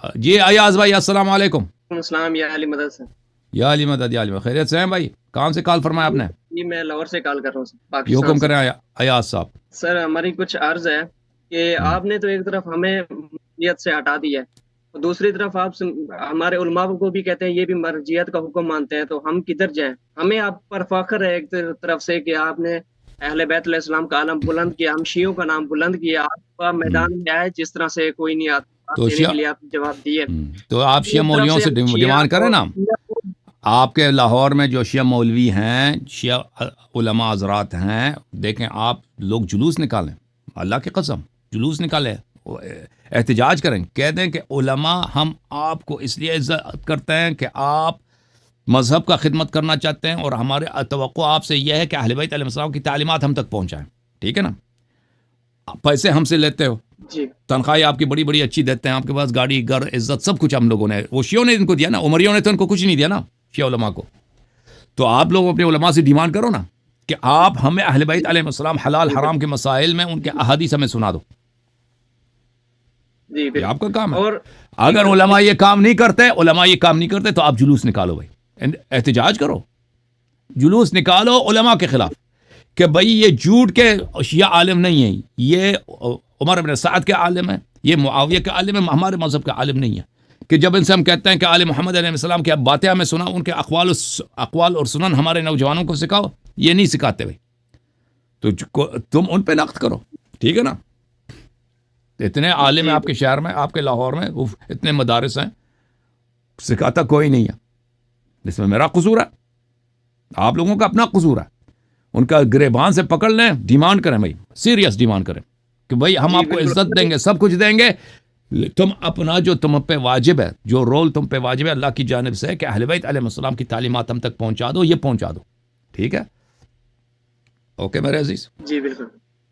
जी अयाज भाई, अस्सलाम वालेकुम। अस्सलाम या अली मदद से। या अली मदद, या अली मदद। खैरियत से हैं भाई? कहाँ से कॉल फरमाया आपने? जी मैं लाहौर से कॉल कर रहा हूँ सर, ये पाकिस्तान हुक्म से। करें अयाज साहब। सर हमारी कुछ अर्ज है कि हम्म, आपने तो एक तरफ हमें मर्जियत से हटा दिया है, और दूसरी तरफ आप हमारे उलमा को भी कहते हैं ये भी मर्जियत का हुक्म मानते हैं, तो हम किधर जाएं? हमें आप पर फख्र है एक तरफ से कि आपने अहले बैत अलैहिस्सलाम का आलम बुलंद किया, हम शियों का नाम बुलंद किया, आपका हम्म। मैदान में आए जिस तरह से कोई नहीं आता तो देने शिया के लिए, आप जवाब दिए। तो आप शिया एक तरफ मौलवियों से से हम शिया डिमांड करें और ना। आपके लाहौर में जो शिया मौलवी हैं, शिया उलमा हजरात हैं, देखें आप लोग जुलूस निकालें, अल्लाह की कसम जुलूस निकालें, एहतजाज करें, कह दें कि उलमा हम आपको इसलिए इज्जत करते हैं कि आप मज़हब का खिदमत करना चाहते हैं, और हमारे तवक्को आपसे यह है कि अहले बैत अलैहिस्सलाम की तालीमात हम तक पहुँचाएँ। ठीक है ना? पैसे हमसे लेते हो, जी तनख्वाही आपकी बड़ी बड़ी अच्छी देते हैं, आपके पास गाड़ी घर इज्जत सब कुछ हम लोगों ने, वो शियों ने इनको दिया ना, उमरियों ने तो इनको कुछ नहीं दिया ना, शिया उलमा को। तो आप लोग अपने उलमा से डिमांड करो ना कि आप हमें अहले बैत अलैहिस्सलाम हलाल जी हराम के मसाइल में उनके अहादीस हमें सुना दो। जी ये आपका काम बिल्कुल। है। और अगर एक उलमा ये काम नहीं करते, उलमा ये काम नहीं करते, तो आप जुलूस निकालो भाई, एहतजाज करो, जुलूस निकालो उलमा के खिलाफ कि भाई ये झूठ के शिया आलिम नहीं है, ये उमर इब्न साद के आलिम है, ये मुआविया के आलिम है, हमारे मजहब के आलिम नहीं है। कि जब इनसे हम कहते हैं कि आले मोहम्मद अलैहिस्सलाम की बातें हमें सुना, उनके अक़वाल और सुनन हमारे नौजवानों को सिखाओ, ये नहीं सिखाते भाई, तो तुम उन पे नक़्द करो। ठीक है ना? इतने आलिम है जी आपके शहर में, आपके लाहौर में, इतने मदारिस हैं, सिखाता कोई नहीं है। इसमें मेरा कसूर है? आप लोगों का अपना कसूर है। उनका गिरेबान से पकड़ लें, डिमांड करें भाई, सीरियस डिमांड करें कि भाई हम जी आपको बिल्कुल। इज्जत देंगे, सब कुछ देंगे, तुम अपना जो तुम पे वाजिब है, जो रोल तुम पे वाजिब है अल्लाह की जानिब से है कि अहले बैत अलैहिस्सलाम की तालीमात हम तक पहुंचा दो, ये पहुंचा दो। ठीक है? ओके मेरे अजीज। जी बिल्कुल।